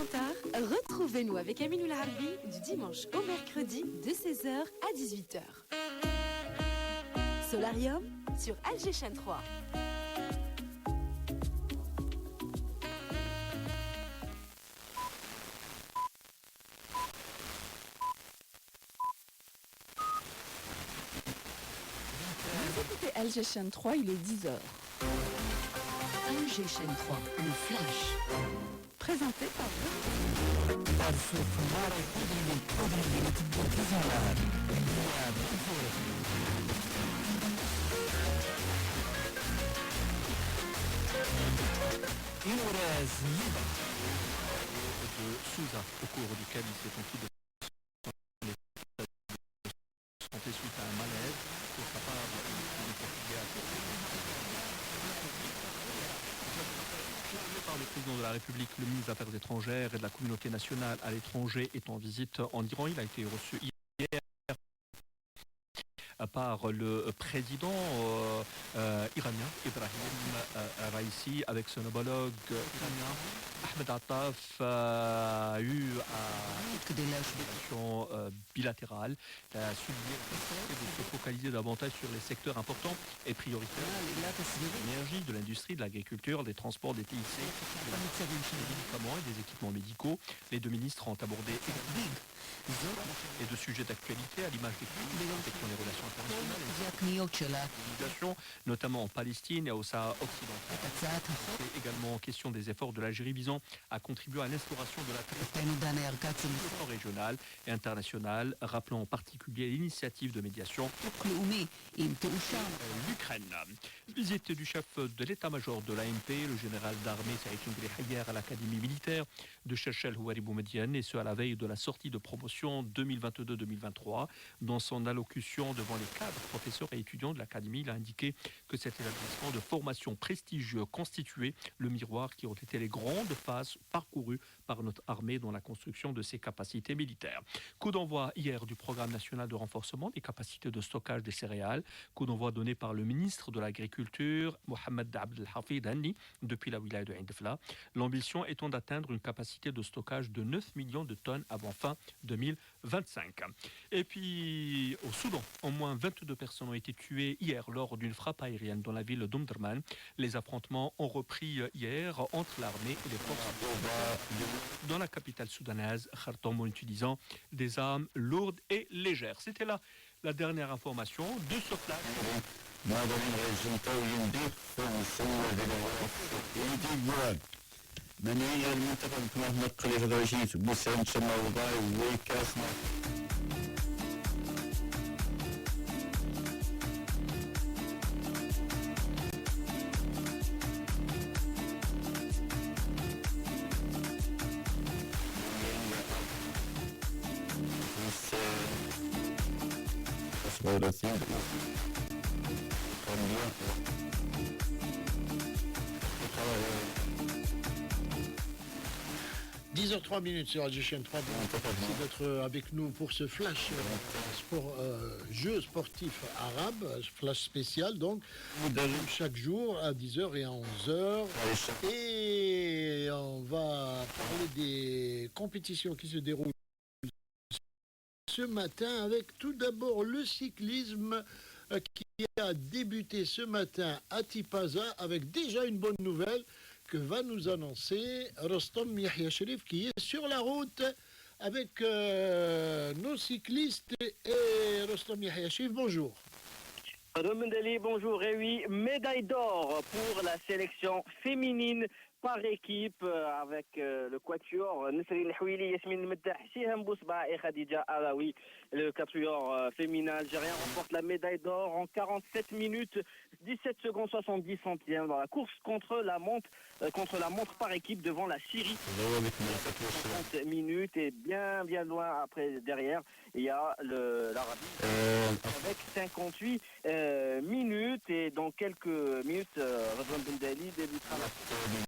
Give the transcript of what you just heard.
Cantar, retrouvez-nous avec Aminou Larbi du dimanche au mercredi de 16h à 18h. Solarium sur Alger Chaîne 3. Vous écoutez Alger Chaîne 3, il est 10h. Alger Chaîne 3, le flash. Présenté par de Souza, au cours duquel il s'est conquis de santé suite à un malaise. Pour sa part, le Portugais a par le président de la République, le ministre des Affaires étrangères et de la communauté nationale à l'étranger est en visite en Iran. Il a été reçu hier par le président iranien Ibrahim Raïsi avec son homologue iranien Ahmed Attaf a eu une relation bilatérale, a souligné de se focaliser davantage sur les secteurs importants et prioritaires de l'énergie, de l'industrie, de l'agriculture, des transports, des TIC, des médicaments et des équipements médicaux. Les deux ministres ont abordé et de sujets d'actualité à l'image des questions des relations internationales, notamment en Palestine et au Sahara occidental. C'est également question des efforts de l'Algérie visant à contribuer à l'instauration de la paix régionale et internationale, rappelant en particulier l'initiative de médiation l'Ukraine. Visite du chef de l'état-major de l'ANP, le général d'armée Saïd hier à l'académie militaire de Cherchel Houari Boumediene, et ce à la veille de la sortie de promotion 2022-2023. Dans son allocution devant les cadres, professeurs et étudiants de l'académie, il a indiqué que cet établissement de formation prestigieux constituait le miroir qui ont été les grandes phases parcourues par notre armée dans la construction de ses capacités militaires. Coup d'envoi hier du programme national de renforcement des capacités de stockage des céréales, coup d'envoi donné par le ministre de l'Agriculture, Mohamed Abdel Hafid Hanni, depuis la wilaya de Indefla. L'ambition étant d'atteindre une capacité de stockage de 9 millions de tonnes avant fin 2025. Et puis au Soudan, au moins 22 personnes ont été tuées hier lors d'une frappe aérienne dans la ville d'Omdurman. Les affrontements ont repris hier entre l'armée et les forces dans la capitale soudanaise, Khartoum, en utilisant des armes lourdes et légères. C'était là la dernière information de ce flash. H03 sur Alger Chaîne 3. Merci d'être avec nous pour ce flash jeu sportif arabe, flash spécial donc, chaque jour à 10h et à 11h. Et on va parler des compétitions qui se déroulent ce matin avec tout d'abord le cyclisme qui a débuté ce matin à Tipaza avec déjà une bonne nouvelle que va nous annoncer Rostom Yahya Cherif qui est sur la route avec nos cyclistes. Et Rostom Yahya Cherif, bonjour. Remendeli, bonjour. Et oui, médaille d'or pour la sélection féminine par équipe avec le quatuor Nesrine Houili, Yasmine Meddah, Siham Bousba et Khadija Alaoui. Le quatuor féminin algérien remporte la médaille d'or en 47 minutes 17 secondes 70 centièmes dans la course contre la montre par équipe devant la Syrie. 50 minutes et bien loin après derrière il y a l'Arabie avec 58 minutes et dans quelques minutes Radwan Ben Dali débutera la course.